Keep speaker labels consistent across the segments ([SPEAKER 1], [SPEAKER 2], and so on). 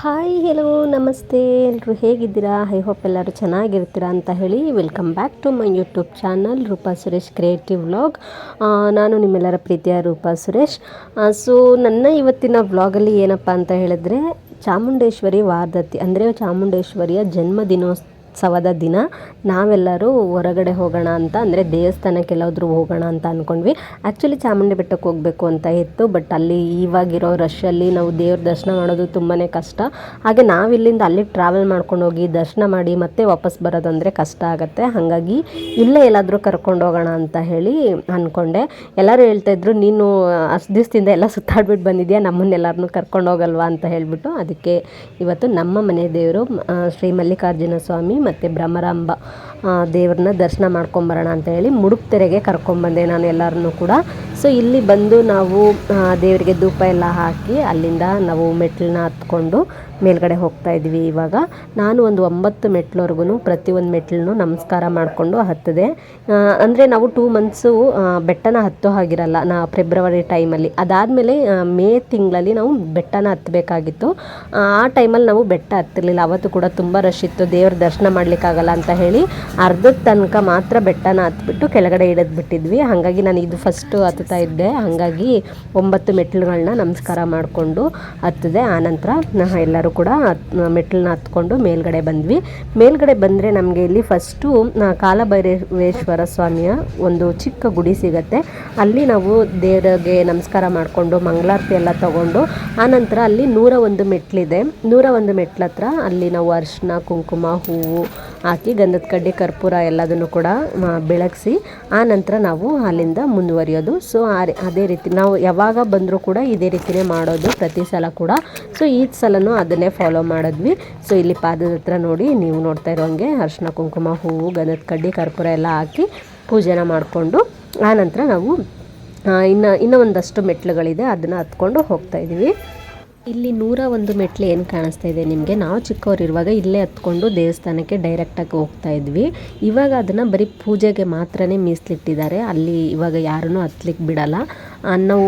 [SPEAKER 1] Hi hello ನಮಸ್ತೆ ಎಲ್ಲರೂ ಹೇಗಿದ್ದೀರಾ? ಐ ಹೋಪ್ ಎಲ್ಲರೂ ಚೆನ್ನಾಗಿರ್ತೀರಾ ಅಂತ ಹೇಳಿ welcome back to my YouTube channel Roopa Suresh creative vlog. ನಾನು ನಿಮ್ಮೆಲ್ಲರ ಪ್ರೀತಿಯ ರೂಪಾ ಸುರೇಶ್. ಸೊ ನನ್ನ ಇವತ್ತಿನ ವ್ಲಾಗಲ್ಲಿ ಏನಪ್ಪ ಅಂತ ಹೇಳಿದ್ರೆ, ಚಾಮುಂಡೇಶ್ವರಿ ವಾರ್ಧತಿ ಅಂದರೆ ಚಾಮುಂಡೇಶ್ವರಿಯ ಜನ್ಮದಿನೋತ್ಸವದ ದಿನ ನಾವೆಲ್ಲರೂ ಹೊರಗಡೆ ಹೋಗೋಣ ಅಂತ, ಅಂದರೆ ದೇವಸ್ಥಾನಕ್ಕೆಲ್ಲಾದರೂ ಹೋಗೋಣ ಅಂತ ಅಂದ್ಕೊಂಡ್ವಿ. ಆ್ಯಕ್ಚುಲಿ ಚಾಮುಂಡಿ ಬೆಟ್ಟಕ್ಕೆ ಹೋಗಬೇಕು ಅಂತ ಇತ್ತು, ಬಟ್ ಅಲ್ಲಿ ಇವಾಗಿರೋ ರಶಲ್ಲಿ ನಾವು ದೇವ್ರ ದರ್ಶನ ಮಾಡೋದು ತುಂಬಾ ಕಷ್ಟ. ಹಾಗೆ ನಾವಿಲ್ಲಿಂದ ಅಲ್ಲಿಗೆ ಟ್ರಾವೆಲ್ ಮಾಡ್ಕೊಂಡು ಹೋಗಿ ದರ್ಶನ ಮಾಡಿ ಮತ್ತೆ ವಾಪಸ್ ಬರೋದಂದರೆ ಕಷ್ಟ ಆಗುತ್ತೆ. ಹಾಗಾಗಿ ಇಲ್ಲೇ ಎಲ್ಲಾದರೂ ಕರ್ಕೊಂಡು ಹೋಗೋಣ ಅಂತ ಹೇಳಿ ಅಂದ್ಕೊಂಡೆ. ಎಲ್ಲರೂ ಹೇಳ್ತಾಯಿದ್ರು, ನೀನು ಅಷ್ಟು ದಿವಸದಿಂದ ಎಲ್ಲ ಸುತ್ತಾಡ್ಬಿಟ್ಟು ಬಂದಿದ್ಯಾ, ನಮ್ಮನ್ನೆಲ್ಲರನ್ನೂ ಕರ್ಕೊಂಡು ಹೋಗಲ್ವಾ ಅಂತ ಹೇಳಿಬಿಟ್ಟು. ಅದಕ್ಕೆ ಇವತ್ತು ನಮ್ಮ ಮನೆ ದೇವರು ಶ್ರೀ ಮಲ್ಲಿಕಾರ್ಜುನ ಸ್ವಾಮಿ ಮತ್ತು ಭ್ರಮರಾಂಬ ದೇವ್ರನ್ನ ದರ್ಶನ ಮಾಡ್ಕೊಂಬರೋಣ ಅಂತ ಹೇಳಿ ಮುಡುಕ್ತೆರೆಗೆ ಕರ್ಕೊಂಬಂದೆ ನಾನು ಎಲ್ಲರನ್ನೂ ಕೂಡ. ಸೊ ಇಲ್ಲಿ ಬಂದು ನಾವು ದೇವರಿಗೆ ಧೂಪ ಎಲ್ಲ ಹಾಕಿ ಅಲ್ಲಿಂದ ನಾವು ಮೆಟ್ಲನ್ನ ಹತ್ಕೊಂಡು ಮೇಲ್ಗಡೆ ಹೋಗ್ತಾ ಇದ್ವಿ. ಇವಾಗ ನಾನು ಒಂದು 9 ಮೆಟ್ಲವರೆಗೂ ಪ್ರತಿಯೊಂದು ಮೆಟ್ಲನ್ನು ನಮಸ್ಕಾರ ಮಾಡಿಕೊಂಡು ಹತ್ತದೆ. ಅಂದರೆ ನಾವು 2 ಮಂತ್ಸು ಬೆಟ್ಟನ ಹತ್ತೋ ಹಾಗಿರಲ್ಲ, ಫೆಬ್ರವರಿ ಟೈಮಲ್ಲಿ. ಅದಾದಮೇಲೆ ಮೇ ತಿಂಗಳಲ್ಲಿ ನಾವು ಬೆಟ್ಟನ ಹತ್ತಬೇಕಾಗಿತ್ತು. ಆ ಟೈಮಲ್ಲಿ ನಾವು ಬೆಟ್ಟ ಹತ್ತಿರಲಿಲ್ಲ. ಅವತ್ತು ಕೂಡ ತುಂಬ ರಶ್ ಇತ್ತು, ದೇವ್ರ ದರ್ಶನ ಮಾಡಲಿಕ್ಕಾಗಲ್ಲ ಅಂತ ಹೇಳಿ ಅರ್ಧದ ತನಕ ಮಾತ್ರ ಬೆಟ್ಟನ ಹತ್ಬಿಟ್ಟು ಕೆಳಗಡೆ ಇಳಿದ್ಬಿಟ್ಟಿದ್ವಿ. ಹಾಗಾಗಿ ನಾನು ಇದು ಫಸ್ಟು ಹತ್ತುತ್ತಾ ಇದ್ದೆ. ಹಾಗಾಗಿ 9 ಮೆಟ್ಲುಗಳನ್ನ ನಮಸ್ಕಾರ ಮಾಡಿಕೊಂಡು ಹತ್ತದೆ. ಆನಂತರ ಎಲ್ಲರೂ ಕೂಡ ಮೆಟ್ಲನ್ನ ಹತ್ಕೊಂಡು ಮೇಲ್ಗಡೆ ಬಂದ್ವಿ. ಮೇಲ್ಗಡೆ ಬಂದರೆ ನಮಗೆ ಇಲ್ಲಿ ಫಸ್ಟು ಕಾಲಭೈರವೇಶ್ವರ ಸ್ವಾಮಿಯ ಒಂದು ಚಿಕ್ಕ ಗುಡಿ ಸಿಗುತ್ತೆ. ಅಲ್ಲಿ ನಾವು ದೇವರಿಗೆ ನಮಸ್ಕಾರ ಮಾಡಿಕೊಂಡು ಮಂಗಳಾರತಿ ಎಲ್ಲ ತಗೊಂಡು ಆನಂತರ ಅಲ್ಲಿ 101 ಮೆಟ್ಲಿದೆ. 101 ಮೆಟ್ಲ ಹತ್ರ ಅಲ್ಲಿ ನಾವು ಅರಿಶಿನ, ಕುಂಕುಮ, ಹೂವು ಹಾಕಿ ಗಂಧದ ಕಡ್ಡಿ, ಕರ್ಪೂರ ಎಲ್ಲದನ್ನು ಕೂಡ ಬೆಳಗಿಸಿ ಆನಂತರ ನಾವು ಅಲ್ಲಿಂದ ಮುಂದುವರಿಯೋದು. ಸೊ ಅದೇ ರೀತಿ ನಾವು ಯಾವಾಗ ಬಂದರೂ ಕೂಡ ಇದೇ ರೀತಿಯೇ ಮಾಡೋದು ಪ್ರತಿ ಸಲ ಕೂಡ. ಸೊ ಈ ಸಲನೂ ಅದನ್ನೇ ಫಾಲೋ ಮಾಡಿದ್ವಿ. ಸೊ ಇಲ್ಲಿ ಪಾದದ ಹತ್ರ ನೋಡಿ, ನೀವು ನೋಡ್ತಾ ಇರೋ ಹಂಗೆ ಅರಿಶಿನ, ಕುಂಕುಮ, ಹೂವು, ಗಂಧದ ಕಡ್ಡಿ, ಕರ್ಪೂರ ಎಲ್ಲ ಹಾಕಿ ಪೂಜೆನ ಮಾಡಿಕೊಂಡು ಆನಂತರ ನಾವು ಇನ್ನೂ ಒಂದಷ್ಟು ಮೆಟ್ಲುಗಳಿದೆ, ಅದನ್ನು ಹತ್ಕೊಂಡು ಹೋಗ್ತಾ ಇದ್ದೀವಿ. ಇಲ್ಲಿ 101 ಮೆಟ್ಲು ಏನು ಕಾಣಿಸ್ತಾ ಇದೆ ನಿಮಗೆ, ನಾವು ಚಿಕ್ಕವರಿರುವಾಗ ಇಲ್ಲೇ ಹತ್ಕೊಂಡು ದೇವಸ್ಥಾನಕ್ಕೆ ಡೈರೆಕ್ಟಾಗಿ ಹೋಗ್ತಾ ಇದ್ವಿ. ಇವಾಗ ಅದನ್ನು ಬರೀ ಪೂಜೆಗೆ ಮಾತ್ರ ಮೀಸಲಿಟ್ಟಿದ್ದಾರೆ. ಅಲ್ಲಿ ಇವಾಗ ಯಾರನ್ನೂ ಹತ್ಲಿಕ್ಕೆ ಬಿಡಲ್ಲ. ನಾವು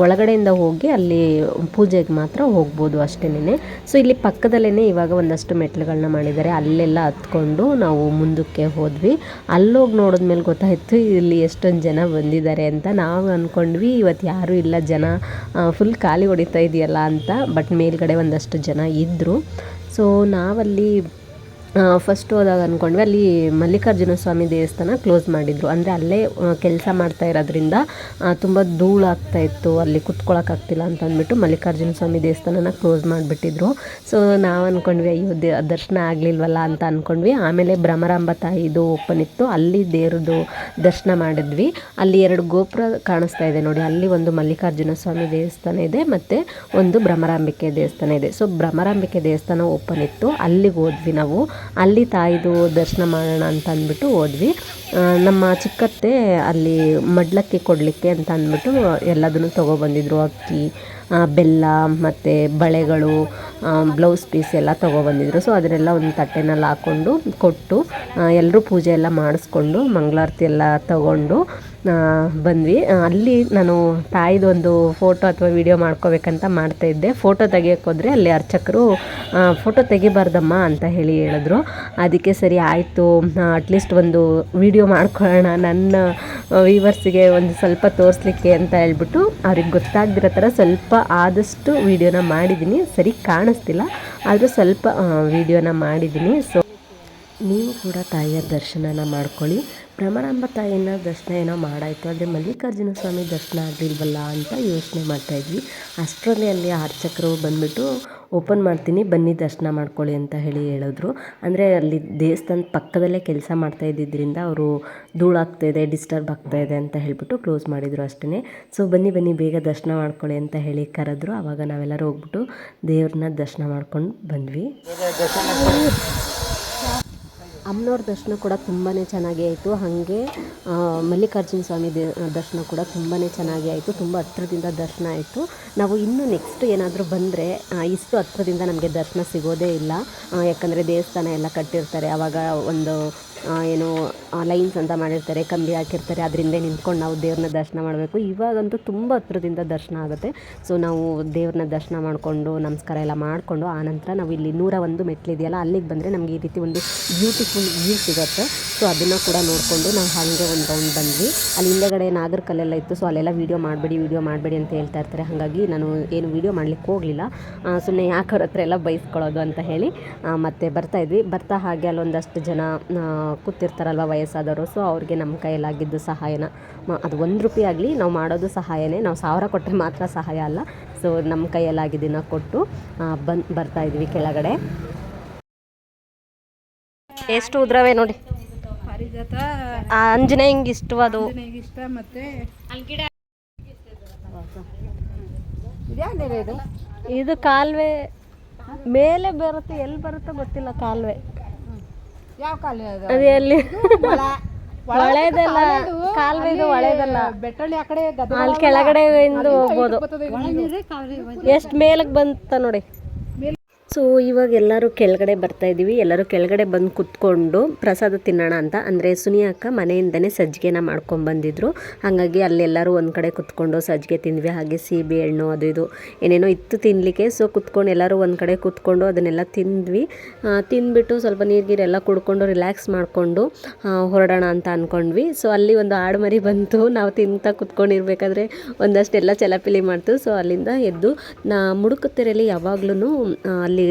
[SPEAKER 1] ಒಳಗಡೆಯಿಂದ ಹೋಗಿ ಅಲ್ಲಿ ಪೂಜೆಗೆ ಮಾತ್ರ ಹೋಗ್ಬೋದು ಅಷ್ಟೇನೆ. ಸೊ ಇಲ್ಲಿ ಪಕ್ಕದಲ್ಲೇ ಇವಾಗ ಒಂದಷ್ಟು ಮೆಟ್ಲುಗಳನ್ನ ಮಾಡಿದ್ದಾರೆ. ಅಲ್ಲೆಲ್ಲ ಹತ್ಕೊಂಡು ನಾವು ಮುಂದಕ್ಕೆ ಹೋದ್ವಿ. ಅಲ್ಲೋಗಿ ನೋಡಿದ್ಮೇಲೆ ಗೊತ್ತಾಯಿತು ಇಲ್ಲಿ ಎಷ್ಟೊಂದು ಜನ ಬಂದಿದ್ದಾರೆ ಅಂತ. ನಾವು ಅಂದ್ಕೊಂಡ್ವಿ ಇವತ್ತು ಯಾರೂ ಇಲ್ಲ, ಜನ ಫುಲ್ ಖಾಲಿ ಹೊಡಿತಾ ಇದೆಯಲ್ಲ ಅಂತ. ಬಟ್ ಮೇಲ್ಗಡೆ ಒಂದಷ್ಟು ಜನ ಇದ್ದರು. ಸೊ ನಾವಲ್ಲಿ ಫಸ್ಟ್ ಹೋದಾಗ ಅಂದ್ಕೊಂಡ್ವಿ ಅಲ್ಲಿ ಮಲ್ಲಿಕಾರ್ಜುನ ಸ್ವಾಮಿ ದೇವಸ್ಥಾನ ಕ್ಲೋಸ್ ಮಾಡಿದರು. ಅಂದರೆ ಅಲ್ಲೇ ಕೆಲಸ ಮಾಡ್ತಾ ಇರೋದ್ರಿಂದ ತುಂಬ ಧೂಳಾಗ್ತಾಯಿತ್ತು, ಅಲ್ಲಿ ಕುತ್ಕೊಳ್ಳೋಕ್ಕಾಗ್ತಿಲ್ಲ ಅಂತ ಅಂದ್ಬಿಟ್ಟು ಮಲ್ಲಿಕಾರ್ಜುನ ಸ್ವಾಮಿ ದೇವಸ್ಥಾನನ ಕ್ಲೋಸ್ ಮಾಡಿಬಿಟ್ಟಿದ್ರು. ಸೊ ನಾವು ಅಂದ್ಕೊಂಡ್ವಿ ಅಯ್ಯೋ ದರ್ಶನ ಆಗಲಿಲ್ವಲ್ಲ ಅಂತ ಅಂದ್ಕೊಂಡ್ವಿ. ಆಮೇಲೆ ಭ್ರಮರಾಂಬ ತಾಯಿದು ಓಪನ್ ಇತ್ತು, ಅಲ್ಲಿ ದೇವ್ರದ್ದು ದರ್ಶನ ಮಾಡಿದ್ವಿ. ಅಲ್ಲಿ 2 ಗೋಪುರ ಕಾಣಿಸ್ತಾ ಇದೆ ನೋಡಿ, ಅಲ್ಲಿ ಒಂದು ಮಲ್ಲಿಕಾರ್ಜುನ ಸ್ವಾಮಿ ದೇವಸ್ಥಾನ ಇದೆ ಮತ್ತು ಒಂದು ಭ್ರಮರಾಂಬಿಕೆ ದೇವಸ್ಥಾನ ಇದೆ. ಸೊ ಭ್ರಮರಾಂಬಿಕೆ ದೇವಸ್ಥಾನ ಓಪನ್ ಇತ್ತು, ಅಲ್ಲಿಗೆ ಹೋದ್ವಿ ನಾವು. ಅಲ್ಲಿ ತಾಯಿದು ದರ್ಶನ ಮಾಡೋಣ ಅಂತ ಅಂದ್ಬಿಟ್ಟು ಹೋದ್ವಿ. ನಮ್ಮ ಚಿಕ್ಕತ್ತೆ ಅಲ್ಲಿ ಮಡ್ಲಕ್ಕಿ ಕೊಡಲಿಕ್ಕೆ ಅಂತ ಅಂದ್ಬಿಟ್ಟು ಎಲ್ಲದನ್ನು ತೊಗೊಬಂದಿದ್ರು. ಅಕ್ಕಿ, ಬೆಲ್ಲ ಮತ್ತು ಬಳೆಗಳು, ಬ್ಲೌಸ್ ಪೀಸ್ ಎಲ್ಲ ತೊಗೊಬಂದಿದ್ರು. ಸೊ ಅದನ್ನೆಲ್ಲ ಒಂದು ತಟ್ಟೆನಲ್ಲಿ ಹಾಕ್ಕೊಂಡು ಕೊಟ್ಟು ಎಲ್ಲರೂ ಪೂಜೆ ಎಲ್ಲ ಮಾಡಿಸ್ಕೊಂಡು ಮಂಗಳಾರತಿ ಎಲ್ಲ ತಗೊಂಡು ಬಂದ್ವಿ. ಅಲ್ಲಿ ನಾನು ತಾಯಿದೊಂದು ಫೋಟೋ ಅಥವಾ ವಿಡಿಯೋ ಮಾಡ್ಕೋಬೇಕಂತ ಮಾಡ್ತಾಯಿದ್ದೆ. ಫೋಟೋ ತೆಗಿಯೋಕ್ಕೆ ಹೋದರೆ ಅಲ್ಲಿ ಅರ್ಚಕರು ಫೋಟೋ ತೆಗಿಬಾರ್ದಮ್ಮ ಅಂತ ಹೇಳಿದ್ರು. ಅದಕ್ಕೆ ಸರಿ ಆಯಿತು, ಅಟ್ಲೀಸ್ಟ್ ಒಂದು ವಿಡಿಯೋ ಮಾಡ್ಕೊಳ್ಳೋಣ ನನ್ನ ವ್ಯೂವರ್ಸಿಗೆ ಒಂದು ಸ್ವಲ್ಪ ತೋರಿಸ್ಲಿಕ್ಕೆ ಅಂತ ಹೇಳ್ಬಿಟ್ಟು ಅವ್ರಿಗೆ ಗೊತ್ತಾಗದಿರೋ ಥರ ಸ್ವಲ್ಪ ಆದಷ್ಟು ವಿಡಿಯೋನ ಮಾಡಿದ್ದೀನಿ. ಸರಿ ಕಾಣಿಸ್ತಿಲ್ಲ, ಆದರೂ ಸ್ವಲ್ಪ ವಿಡಿಯೋನ ಮಾಡಿದ್ದೀನಿ. ಸೊ ನೀವು ಕೂಡ ತಾಯಿಯ ದರ್ಶನನ ಮಾಡ್ಕೊಳ್ಳಿ. ಭ್ರಮರಾಂಬ ತಾಯಿನ ದರ್ಶನ ಏನೋ ಮಾಡಾಯಿತು, ಆದರೆ ಮಲ್ಲಿಕಾರ್ಜುನ ಸ್ವಾಮಿ ದರ್ಶನ ಆಗಲಿಲ್ವಲ್ಲ ಅಂತ ಯೋಚನೆ ಮಾಡ್ತಾಯಿದ್ವಿ. ಅಷ್ಟರಲ್ಲಿ ಅಲ್ಲಿ ಅರ್ಚಕರು ಬಂದುಬಿಟ್ಟು ಓಪನ್ ಮಾಡ್ತೀನಿ ಬನ್ನಿ ದರ್ಶನ ಮಾಡ್ಕೊಳ್ಳಿ ಅಂತ ಹೇಳಿದ್ರು. ಅಂದರೆ ಅಲ್ಲಿ ದೇವಸ್ಥಾನದ ಪಕ್ಕದಲ್ಲೇ ಕೆಲಸ ಮಾಡ್ತಾ ಇದ್ದಿದ್ದರಿಂದ ಅವರು ಧೂಳಾಗ್ತಾಯಿದೆ, ಡಿಸ್ಟರ್ಬ್ ಆಗ್ತಾಯಿದೆ ಅಂತ ಹೇಳಿಬಿಟ್ಟು ಕ್ಲೋಸ್ ಮಾಡಿದರು ಅಷ್ಟೇ. ಸೊ ಬನ್ನಿ ಬೇಗ ದರ್ಶನ ಮಾಡ್ಕೊಳ್ಳಿ ಅಂತ ಹೇಳಿ ಕರೆದ್ರು. ಆವಾಗ ನಾವೆಲ್ಲರೂ ಹೋಗ್ಬಿಟ್ಟು ದೇವ್ರನ್ನ ದರ್ಶನ ಮಾಡ್ಕೊಂಡು ಬಂದ್ವಿ. ಅಮ್ಮನವ್ರ ದರ್ಶನ ಕೂಡ ತುಂಬಾ ಚೆನ್ನಾಗಿ ಆಯಿತು. ಹಾಗೆ ಮಲ್ಲಿಕಾರ್ಜುನ ಸ್ವಾಮಿ ದರ್ಶನ ಕೂಡ ತುಂಬಾ ಚೆನ್ನಾಗಿ ಆಯಿತು. ತುಂಬ ಹತ್ರದಿಂದ ದರ್ಶನ ಆಯಿತು. ನಾವು ಇನ್ನೂ ನೆಕ್ಸ್ಟ್ ಏನಾದರೂ ಬಂದರೆ ಇಷ್ಟು ಹತ್ರದಿಂದ ನಮಗೆ ದರ್ಶನ ಸಿಗೋದೇ ಇಲ್ಲ. ಯಾಕಂದರೆ ದೇವಸ್ಥಾನ ಎಲ್ಲ ಕಟ್ಟಿರ್ತಾರೆ, ಆವಾಗ ಒಂದು ಏನು ಲೈನ್ಸ್ ಅಂತ ಮಾಡಿರ್ತಾರೆ, ಕಂಬಿ ಹಾಕಿರ್ತಾರೆ, ಅದರಿಂದ ನಿಂತ್ಕೊಂಡು ನಾವು ದೇವ್ರನ್ನ ದರ್ಶನ ಮಾಡಬೇಕು. ಇವಾಗಂತೂ ತುಂಬ ಹತ್ರದಿಂದ ದರ್ಶನ ಆಗುತ್ತೆ. ಸೊ ನಾವು ದೇವ್ರನ್ನ ದರ್ಶನ ಮಾಡಿಕೊಂಡು ನಮಸ್ಕಾರ ಎಲ್ಲ ಮಾಡಿಕೊಂಡು ಆನಂತರ ನಾವು ಇಲ್ಲಿ 101 ಮೆಟ್ಲಿದೆಯಲ್ಲ ಅಲ್ಲಿಗೆ ಬಂದರೆ ನಮಗೆ ಈ ರೀತಿ ಒಂದು ಬ್ಯೂಟಿಫುಲ್ ವ್ಯೂ ಸಿಗುತ್ತೆ. ಸೊ ಅದನ್ನು ಕೂಡ ನೋಡಿಕೊಂಡು ನಾವು ಹಾಗೆ ಒಂದು ರೌಂಡ್ ಬಂದ್ವಿ. ಅಲ್ಲಿ ಹಿಂದೆಗಡೆ ನಾಗರಕಲ್ಲೆಲ್ಲ ಇತ್ತು. ಸೊ ಅಲ್ಲೆಲ್ಲ ವೀಡಿಯೋ ಮಾಡಬೇಡಿ ಅಂತ ಹೇಳ್ತಾ ಇರ್ತಾರೆ. ಹಾಗಾಗಿ ನಾನು ಏನು ವೀಡಿಯೋ ಮಾಡಲಿಕ್ಕೆ ಹೋಗಲಿಲ್ಲ. ಸುಮ್ಮನೆ ಯಾಕೆ ಅವ್ರ ಹತ್ರ ಎಲ್ಲ ಬೈಸ್ಕೊಳ್ಳೋದು ಅಂತ ಹೇಳಿ ಮತ್ತೆ ಬರ್ತಾಯಿದ್ವಿ. ಬರ್ತಾ ಹಾಗೆ ಅಲ್ಲೊಂದಷ್ಟು ಜನ ಕೂತಿರ್ತಾರಲ್ವ ವಯಸ್ಸಾದವರು. ಸೊ ಅವ್ರಿಗೆ ನಮ್ಮ ಕೈಯಲ್ಲಾಗಿದ್ದು ಸಹಾಯನ ಅದು ₹1 ಆಗಲಿ ನಾವು ಮಾಡೋದು ಸಹಾಯನೇ. ನಾವು 1000 ಕೊಟ್ಟರೆ ಮಾತ್ರ ಸಹಾಯ ಅಲ್ಲ. ಸೊ ನಮ್ಮ ಕೈಯಲ್ಲಾಗಿದ್ದನ್ನು ಕೊಟ್ಟು ಬರ್ತಾಯಿದ್ವಿ ಕೆಳಗಡೆ. ಎಷ್ಟು ಉದ್ರವೇ ನೋಡಿ. ಆಂಜನೇಯಂಗೆ ಇಷ್ಟವಾದು
[SPEAKER 2] ಇಷ್ಟ. ಮತ್ತೆ
[SPEAKER 1] ಇದು ಕಾಲುವೆ ಮೇಲೆ ಬರುತ್ತೆ, ಎಲ್ಲಿ ಬರುತ್ತೋ ಗೊತ್ತಿಲ್ಲ. ಕಾಲುವೆ
[SPEAKER 2] ಯಾವ ಕಾಲುವೆ
[SPEAKER 1] ಅದು ಎಲ್ಲಿ ಒಳೆದಲ್ಲ, ಕಾಲುವೆ ಇದು ಒಳೆದಲ್ಲ.
[SPEAKER 2] ಬೆಟ್ಟಳ್ಳಿ ಆ ಕಡೆ
[SPEAKER 1] ಅಲ್ಲಿ ಕೆಳಗಡೆ ಹೋಗ್ಬೋದು. ಎಷ್ಟು ಮೇಲಕ್ಕೆ ಬಂತ ನೋಡಿ. ಸೊ ಇವಾಗ ಎಲ್ಲರೂ ಕೆಳಗಡೆ ಬರ್ತಾಯಿದ್ದೀವಿ. ಎಲ್ಲರೂ ಕೆಳಗಡೆ ಬಂದು ಕುತ್ಕೊಂಡು ಪ್ರಸಾದ ತಿನ್ನೋಣ ಅಂತ. ಅಂದರೆ ಸುನಿ ಅಕ್ಕ ಮನೆಯಿಂದನೇ ಸಜ್ಜಿಗೆನ ಮಾಡ್ಕೊಂಬಂದಿದ್ರು. ಹಾಗಾಗಿ ಅಲ್ಲೆಲ್ಲರೂ ಒಂದು ಕಡೆ ಕುತ್ಕೊಂಡು ಸಜ್ಜಿಗೆ ತಿಂದ್ವಿ. ಹಾಗೆ ಸೀಬೆ ಹಣ್ಣು ಅದು ಇದು ಏನೇನೋ ಇತ್ತು ತಿನ್ನಲಿಕ್ಕೆ. ಸೊ ಕುತ್ಕೊಂಡು ಎಲ್ಲರೂ ಒಂದು ಕಡೆ ಕುತ್ಕೊಂಡು ಅದನ್ನೆಲ್ಲ ತಿಂದ್ವಿ. ತಿಂದ್ಬಿಟ್ಟು ಸ್ವಲ್ಪ ನೀರಿಗೆಲ್ಲ ಕುಡ್ಕೊಂಡು ರಿಲ್ಯಾಕ್ಸ್ ಮಾಡಿಕೊಂಡು ಹೊರಡೋಣ ಅಂತ ಅಂದ್ಕೊಂಡ್ವಿ. ಸೊ ಅಲ್ಲಿ ಒಂದು ಆಡು ಮರಿ ಬಂತು. ನಾವು ತಿಂತಾ ಕುತ್ಕೊಂಡಿರ್ಬೇಕಾದ್ರೆ ಒಂದಷ್ಟೆಲ್ಲ ಚಲಾಪಿಲಿ ಮಾಡ್ತು. ಸೊ ಅಲ್ಲಿಂದ ಎದ್ದು ಮುಡುಕುತ್ತೆರೆಯಲ್ಲಿ ಯಾವಾಗ್ಲೂ ಅಲ್ಲಿ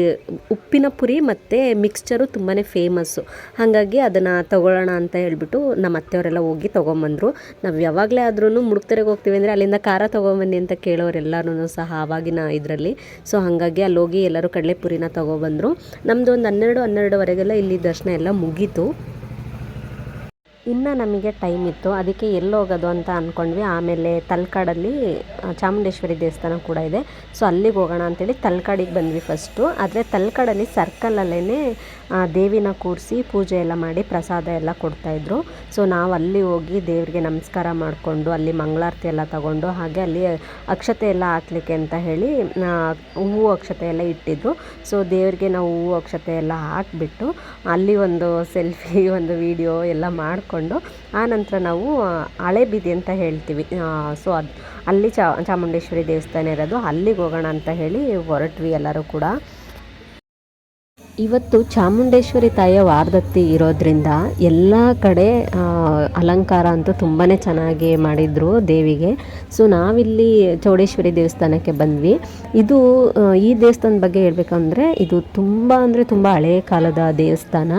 [SPEAKER 1] ಉಪ್ಪಿನ ಪುರಿ ಮತ್ತು ಮಿಕ್ಸ್ಚರು ತುಂಬಾ ಫೇಮಸ್ಸು. ಹಾಗಾಗಿ ಅದನ್ನು ತೊಗೊಳ್ಳೋಣ ಅಂತ ಹೇಳ್ಬಿಟ್ಟು ನಮ್ಮ ಅತ್ತೆಯವರೆಲ್ಲ ಹೋಗಿ ತೊಗೊಂಬಂದರು. ನಾವು ಯಾವಾಗಲೇ ಆದ್ರೂ ಮುಡುಕ್ತೆರೆಗೆ ಹೋಗ್ತೀವಿ ಅಂದರೆ ಅಲ್ಲಿಂದ ಖಾರ ತೊಗೊಂಬನ್ನಿ ಅಂತ ಕೇಳೋರೆಲ್ಲರೂ ಸಹ ಆವಾಗಿನ ಇದರಲ್ಲಿ. ಸೊ ಹಾಗಾಗಿ ಅಲ್ಲಿ ಹೋಗಿ ಎಲ್ಲರೂ ಕಡಲೆಪುರಿನ ತೊಗೊಬಂದರು. ನಮ್ಮದು ಒಂದು 12-12ವರೆಗೆಲ್ಲ ಇಲ್ಲಿ ದರ್ಶನ ಎಲ್ಲ ಮುಗೀತು. ಇನ್ನು ನಮಗೆ ಟೈಮ್ ಇತ್ತು, ಅದಕ್ಕೆ ಎಲ್ಲಿ ಹೋಗೋದು ಅಂತ ಅಂದ್ಕೊಂಡ್ವಿ. ಆಮೇಲೆ ತಲಕಾಡಲ್ಲಿ ಚಾಮುಂಡೇಶ್ವರಿ ದೇವಸ್ಥಾನ ಕೂಡ ಇದೆ. ಸೊ ಅಲ್ಲಿಗೆ ಹೋಗೋಣ ಅಂತೇಳಿ ತಲಕಾಡಿಗೆ ಬಂದ್ವಿ ಫಸ್ಟು. ಆದರೆ ತಲಕಾಡಲ್ಲಿ ಸರ್ಕಲಲ್ಲೇ ದೇವಿನ ಕೂರಿಸಿ ಪೂಜೆ ಎಲ್ಲ ಮಾಡಿ ಪ್ರಸಾದ ಎಲ್ಲ ಕೊಡ್ತಾಯಿದ್ರು. ಸೊ ನಾವು ಅಲ್ಲಿ ಹೋಗಿ ದೇವರಿಗೆ ನಮಸ್ಕಾರ ಮಾಡಿಕೊಂಡು ಅಲ್ಲಿ ಮಂಗಳಾರತಿ ಎಲ್ಲ ತಗೊಂಡು ಹಾಗೆ ಅಲ್ಲಿ ಅಕ್ಷತೆ ಎಲ್ಲ ಹಾಕ್ಲಿಕ್ಕೆ ಅಂತ ಹೇಳಿ ಹೂವು ಅಕ್ಷತೆ ಎಲ್ಲ ಇಟ್ಟಿದ್ರು. ಸೊ ದೇವರಿಗೆ ನಾವು ಹೂವು ಅಕ್ಷತೆ ಎಲ್ಲ ಹಾಕಿಬಿಟ್ಟು ಅಲ್ಲಿ ಒಂದು ಸೆಲ್ಫಿ ಒಂದು ವಿಡಿಯೋ ಎಲ್ಲ ಮಾಡಿಕೊಂಡು ಆನಂತರ ನಾವು ಹಳೇಬೀದಿ ಅಂತ ಹೇಳ್ತೀವಿ. ಸೊ ಅಲ್ಲಿ ಚಾಮುಂಡೇಶ್ವರಿ ದೇವಸ್ಥಾನ ಇರೋದು, ಅಲ್ಲಿಗೆ ಹೋಗೋಣ ಅಂತ ಹೇಳಿ ಹೊರಟ್ವಿ ಎಲ್ಲರೂ ಕೂಡ. ಇವತ್ತು ಚಾಮುಂಡೇಶ್ವರಿ ತಾಯಿಯ ವಾರದತ್ತಿ ಇರೋದ್ರಿಂದ ಎಲ್ಲ ಕಡೆ ಅಲಂಕಾರ ಅಂತೂ ತುಂಬಾ ಚೆನ್ನಾಗಿ ಮಾಡಿದರು ದೇವಿಗೆ. ಸೊ ನಾವಿಲ್ಲಿ ಚೌಡೇಶ್ವರಿ ದೇವಸ್ಥಾನಕ್ಕೆ ಬಂದ್ವಿ. ಇದು ಈ ದೇವಸ್ಥಾನದ ಬಗ್ಗೆ ಹೇಳ್ಬೇಕಂದ್ರೆ ಇದು ತುಂಬ ಅಂದರೆ ತುಂಬ ಹಳೆಯ ಕಾಲದ ದೇವಸ್ಥಾನ.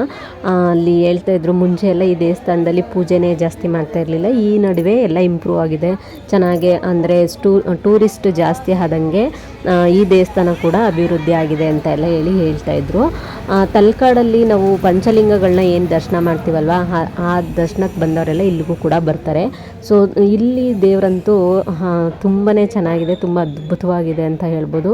[SPEAKER 1] ಅಲ್ಲಿ ಹೇಳ್ತಾ ಇದ್ರು ಮುಂಚೆ ಎಲ್ಲ ಈ ದೇವಸ್ಥಾನದಲ್ಲಿ ಪೂಜೆನೇ ಜಾಸ್ತಿ ಮಾಡ್ತಾ ಇರಲಿಲ್ಲ. ಈ ನಡುವೆ ಎಲ್ಲ ಇಂಪ್ರೂವ್ ಆಗಿದೆ ಚೆನ್ನಾಗೆ. ಅಂದರೆ ಟೂರಿಸ್ಟ್ ಜಾಸ್ತಿ ಆದಂಗೆ ಈ ದೇವಸ್ಥಾನ ಕೂಡ ಅಭಿವೃದ್ಧಿ ಆಗಿದೆ ಅಂತ ಎಲ್ಲ ಹೇಳ್ತಾಯಿದ್ರು. ತಲಕಾಡಲ್ಲಿ ನಾವು ಪಂಚಲಿಂಗಗಳನ್ನ ಏನು ದರ್ಶನ ಮಾಡ್ತೀವಲ್ವ ಆ ದರ್ಶನಕ್ಕೆ ಬಂದವರೆಲ್ಲ ಇಲ್ಲಿಗೂ ಕೂಡ ಬರ್ತಾರೆ. ಸೊ ಇಲ್ಲಿ ದೇವರಂತೂ ತುಂಬಾ ಚೆನ್ನಾಗಿದೆ, ತುಂಬ ಅದ್ಭುತವಾಗಿದೆ ಅಂತ ಹೇಳ್ಬೋದು.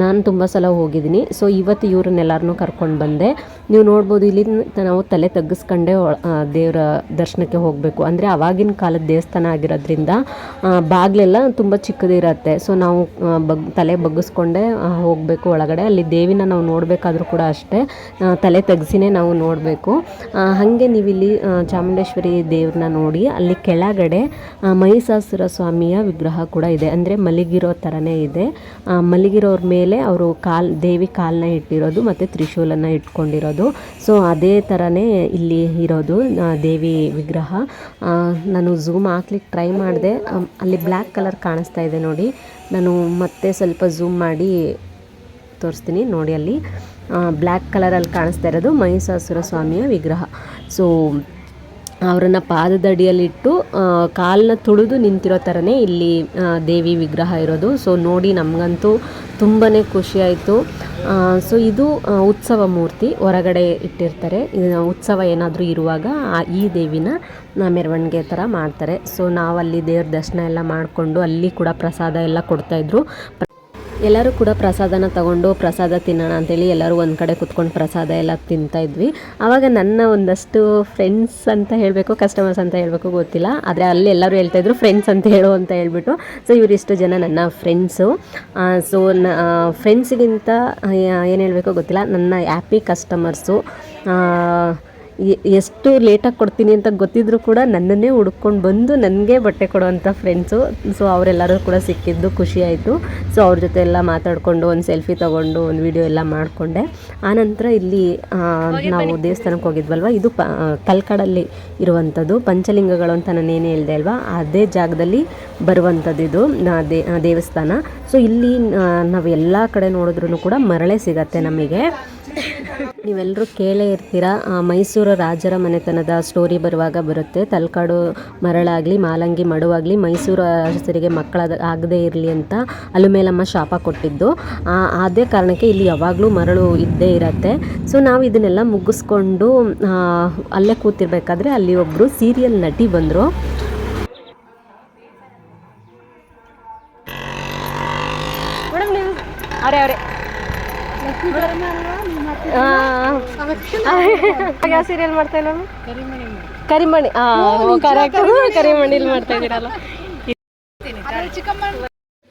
[SPEAKER 1] ನಾನು ತುಂಬ ಸಲ ಹೋಗಿದ್ದೀನಿ. ಸೊ ಇವತ್ತು ಇವ್ರನ್ನೆಲ್ಲರನ್ನೂ ಕರ್ಕೊಂಡು ಬಂದೆ. ನೀವು ನೋಡ್ಬೋದು ಇಲ್ಲಿ ನಾವು ತಲೆ ತಗ್ಗಿಸ್ಕೊಂಡೇ ದೇವರ ದರ್ಶನಕ್ಕೆ ಹೋಗಬೇಕು. ಅಂದರೆ ಆವಾಗಿನ ಕಾಲದ ದೇವಸ್ಥಾನ ಆಗಿರೋದ್ರಿಂದ ಬಾಗಿಲೆಲ್ಲ ತುಂಬ ಚಿಕ್ಕದಿರುತ್ತೆ. ಸೊ ನಾವು ತಲೆ ಬಗ್ಗಿಸ್ಕೊಂಡೇ ಹೋಗಬೇಕು ಒಳಗಡೆ. ಅಲ್ಲಿ ದೇವಿನ ನಾವು ನೋಡಬೇಕಾದ್ರೂ ಕೂಡ ಅಷ್ಟೇ ತಲೆ ತೆಗ್ಸಿನೇ ನಾವು ನೋಡಬೇಕು. ಹಾಗೆ ನೀವಿಲ್ಲಿ ಚಾಮುಂಡೇಶ್ವರಿ ದೇವ್ರನ್ನ ನೋಡಿ ಅಲ್ಲಿ ಕೆಳಗಡೆ ಮಹಿಷಾಸುರ ಸ್ವಾಮಿಯ ವಿಗ್ರಹ ಕೂಡ ಇದೆ. ಅಂದರೆ ಮಲಗಿರೋ ಥರನೇ ಇದೆ. ಮಲಗಿರೋರ ಮೇಲೆ ಅವರು ದೇವಿ ಕಾಲನ್ನ ಇಟ್ಟಿರೋದು ಮತ್ತು ತ್ರಿಶೂಲನ್ನು ಇಟ್ಕೊಂಡಿರೋದು. ಸೊ ಅದೇ ಥರನೇ ಇಲ್ಲಿ ಇರೋದು ದೇವಿ ವಿಗ್ರಹ. ನಾನು ಝೂಮ್ ಹಾಕ್ಲಿಕ್ಕೆ ಟ್ರೈ ಮಾಡಿದೆ. ಅಲ್ಲಿ ಬ್ಲ್ಯಾಕ್ ಕಲರ್ ಕಾಣಿಸ್ತಾ ಇದೆ ನೋಡಿ. ನಾನು ಮತ್ತೆ ಸ್ವಲ್ಪ ಝೂಮ್ ಮಾಡಿ ತೋರಿಸ್ತೀನಿ ನೋಡಿ. ಅಲ್ಲಿ ಬ್ಲ್ಯಾಕ್ ಕಲರಲ್ಲಿ ಕಾಣಿಸ್ತಾ ಇರೋದು ಮಹಿಷಾಸುರ ಸ್ವಾಮಿಯ ವಿಗ್ರಹ. ಸೊ ಅವರನ್ನು ಪಾದದಡಿಯಲ್ಲಿಟ್ಟು ಕಾಲನ್ನ ತುಳಿದು ನಿಂತಿರೋ ಥರನೇ ಇಲ್ಲಿ ದೇವಿ ವಿಗ್ರಹ ಇರೋದು. ಸೊ ನೋಡಿ ನಮಗಂತೂ ತುಂಬಾ ಖುಷಿಯಾಯಿತು. ಸೊ ಇದು ಉತ್ಸವ ಮೂರ್ತಿ ಹೊರಗಡೆ ಇಟ್ಟಿರ್ತಾರೆ. ಉತ್ಸವ ಏನಾದರೂ ಇರುವಾಗ ಈ ದೇವಿನ ಮೆರವಣಿಗೆ ಥರ ಮಾಡ್ತಾರೆ. ಸೊ ನಾವಲ್ಲಿ ದೇವ್ರ ದರ್ಶನ ಎಲ್ಲ ಮಾಡಿಕೊಂಡು ಅಲ್ಲಿ ಕೂಡ ಪ್ರಸಾದ ಎಲ್ಲ ಕೊಡ್ತಾಯಿದ್ರು. ಎಲ್ಲರೂ ಕೂಡ ಪ್ರಸಾದನ ತಗೊಂಡು ಪ್ರಸಾದ ತಿನ್ನೋಣ ಅಂತೇಳಿ ಎಲ್ಲರೂ ಒಂದು ಕಡೆ ಕುತ್ಕೊಂಡು ಪ್ರಸಾದ ಎಲ್ಲ ತಿಂತಾಯಿದ್ವಿ. ಆವಾಗ ನನ್ನ ಒಂದಷ್ಟು ಫ್ರೆಂಡ್ಸ್ ಅಂತ ಹೇಳಬೇಕು, ಕಸ್ಟಮರ್ಸ್ ಅಂತ ಹೇಳಬೇಕು ಗೊತ್ತಿಲ್ಲ, ಆದರೆ ಅಲ್ಲಿ ಎಲ್ಲರೂ ಹೇಳ್ತಾಯಿದ್ರು ಫ್ರೆಂಡ್ಸ್ ಅಂತ ಹೇಳು ಅಂತ ಹೇಳ್ಬಿಟ್ಟು. ಸೊ ಇವರಿಷ್ಟು ಜನ ನನ್ನ ಫ್ರೆಂಡ್ಸು. ಸೊ ಫ್ರೆಂಡ್ಸಿಗಿಂತ ಏನು ಹೇಳಬೇಕು ಗೊತ್ತಿಲ್ಲ, ನನ್ನ ಹ್ಯಾಪಿ ಕಸ್ಟಮರ್ಸು. ಎಷ್ಟು ಲೇಟಾಗಿ ಕೊಡ್ತೀನಿ ಅಂತ ಗೊತ್ತಿದ್ರು ಕೂಡ ನನ್ನನ್ನೇ ಹುಡ್ಕೊಂಡು ಬಂದು ನನಗೆ ಬಟ್ಟೆ ಕೊಡುವಂಥ ಫ್ರೆಂಡ್ಸು. ಸೊ ಅವರೆಲ್ಲರೂ ಕೂಡ ಸಿಕ್ಕಿದ್ದು ಖುಷಿ ಆಯಿತು. ಸೊ ಅವ್ರ ಜೊತೆ ಎಲ್ಲ ಮಾತಾಡಿಕೊಂಡು ಒಂದು ಸೆಲ್ಫಿ ತೊಗೊಂಡು ಒಂದು ವಿಡಿಯೋ ಎಲ್ಲ ಮಾಡಿಕೊಂಡೆ. ಆನಂತರ ಇಲ್ಲಿ ನಾವು ದೇವಸ್ಥಾನಕ್ಕೆ ಹೋಗಿದ್ವಲ್ವ, ಇದು ತಲ್ಕಾಡಲ್ಲಿ ಇರುವಂಥದ್ದು ಪಂಚಲಿಂಗಗಳು ಅಂತ ನಾನೇನು ಹೇಳಿದೆ ಅಲ್ವಾ, ಅದೇ ಜಾಗದಲ್ಲಿ ಬರುವಂಥದ್ದು ಇದು ದೇವಸ್ಥಾನ. ಸೊ ಇಲ್ಲಿ ನಾವು ಎಲ್ಲ ಕಡೆ ನೋಡಿದ್ರೂ ಕೂಡ ಮರಳೆ ಸಿಗತ್ತೆ ನಮಗೆ. ನೀವೆಲ್ಲರೂ ಕೇಳೇ ಇರ್ತೀರ, ಮೈಸೂರು ರಾಜರ ಮನೆತನದ ಸ್ಟೋರಿ ಬರುವಾಗ ಬರುತ್ತೆ, ತಲಕಾಡು ಮರಳಾಗಲಿ ಮಾಲಂಗಿ ಮಡುವಾಗಲಿ ಮೈಸೂರು ಅರಸರಿಗೆ ಆಗದೇ ಇರಲಿ ಅಂತ ಅಲುಮೇಲಮ್ಮ ಶಾಪ ಕೊಟ್ಟಿದ್ದು. ಅದೇ ಕಾರಣಕ್ಕೆ ಇಲ್ಲಿ ಯಾವಾಗಲೂ ಮರಳು ಇದ್ದೇ ಇರತ್ತೆ. ಸೊ ನಾವು ಇದನ್ನೆಲ್ಲ ಮುಗಿಸ್ಕೊಂಡು ಅಲ್ಲೇ ಕೂತಿರ್ಬೇಕಾದ್ರೆ ಅಲ್ಲಿ ಒಬ್ಬರು ಸೀರಿಯಲ್ ನಟಿ ಬಂದರು. ಅವರೇ ಯಾವ ಸೀರಿಯಲ್ ಮಾಡ್ತಾ ಇಲ್ಲ? ಕರಿಮಣಿ. ಕರಿಮಣಿಲಿ ಮಾಡ್ತಾ ಇದ್ದೀರಲ್ಲ.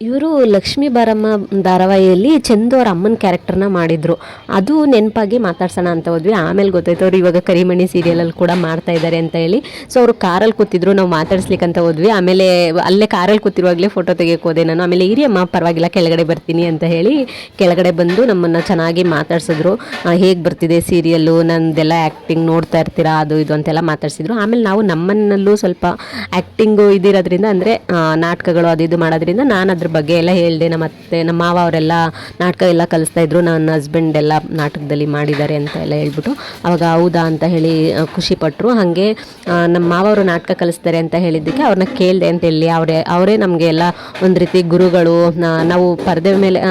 [SPEAKER 1] ಇವರು ಲಕ್ಷ್ಮೀ ಬಾರಮ್ಮ ಧಾರಾವಾಹಿಯಲ್ಲಿ ಚಂದು ಅವ್ರ ಅಮ್ಮನ ಕ್ಯಾರೆಕ್ಟರ್ನ ಮಾಡಿದರು. ಅದು ನೆನಪಾಗಿ ಮಾತಾಡ್ಸೋಣ ಅಂತ ಹೋದ್ವಿ. ಆಮೇಲೆ ಗೊತ್ತಾಯ್ತು ಅವ್ರು ಇವಾಗ ಕರಿಮಣಿ ಸೀರಿಯಲಲ್ಲಿ ಕೂಡ ಮಾಡ್ತಾ ಇದ್ದಾರೆ ಅಂತ ಹೇಳಿ. ಸೊ ಅವರು ಕಾರಲ್ಲಿ ಕೂತಿದ್ರು, ನಾವು ಮಾತಾಡ್ಸ್ಲಿಕ್ಕೆ ಅಂತ ಹೋದ್ವಿ. ಆಮೇಲೆ ಅಲ್ಲೇ ಕಾರಲ್ಲಿ ಕೂತಿರುವಾಗಲೇ ಫೋಟೋ ತೆಗಿಯೋಕೆ ಹೋದೆ ನಾನು. ಆಮೇಲೆ ಹಿರಿಯಮ್ಮ ಪರವಾಗಿಲ್ಲ ಕೆಳಗಡೆ ಬರ್ತೀನಿ ಅಂತ ಹೇಳಿ ಕೆಳಗಡೆ ಬಂದು ನಮ್ಮನ್ನು ಚೆನ್ನಾಗಿ ಮಾತಾಡ್ಸಿದ್ರು. ಹೇಗೆ ಬರ್ತಿದೆ ಸೀರಿಯಲ್ಲು, ನಂದೆಲ್ಲ ಆ್ಯಕ್ಟಿಂಗ್ ನೋಡ್ತಾ ಇರ್ತೀರಾ ಅದು ಇದು ಅಂತೆಲ್ಲ ಮಾತಾಡ್ಸಿದ್ರು. ಆಮೇಲೆ ನಾವು ನಮ್ಮನ್ನಲ್ಲೂ ಸ್ವಲ್ಪ ಆ್ಯಕ್ಟಿಂಗು ಇದಿರೋದ್ರಿಂದ, ಅಂದರೆ ನಾಟಕಗಳು ಅದು ಇದು ಮಾಡೋದ್ರಿಂದ ನಾನು ಅದ್ರ ಬಗ್ಗೆ ಎಲ್ಲ ಹೇಳಿದೆ. ನಮ್ಮ ಮಾವ ಅವರೆಲ್ಲ ನಾಟಕ ಎಲ್ಲ ಕಲಿಸ್ತಾ ಇದ್ರು, ನನ್ನ ಹಸ್ಬೆಂಡ್ ಎಲ್ಲ ನಾಟಕದಲ್ಲಿ ಮಾಡಿದ್ದಾರೆ ಅಂತ ಎಲ್ಲ ಹೇಳ್ಬಿಟ್ಟು ಅವಾಗ ಹೌದಾ ಅಂತ ಹೇಳಿ ಖುಷಿಪಟ್ಟರು. ಹಾಗೆ ನಮ್ಮ ಮಾವ ಅವರು ನಾಟಕ ಕಲಿಸ್ತಾರೆ ಅಂತ ಹೇಳಿದ್ದಕ್ಕೆ ಅವ್ರನ್ನ ಕೇಳಿದೆ ಅಂತ ಹೇಳಿ ಅವರೇ ನಮಗೆ ಎಲ್ಲ ಒಂದು ರೀತಿ ಗುರುಗಳು. ನಾವು ಪರದೆ ಮೇಲೆ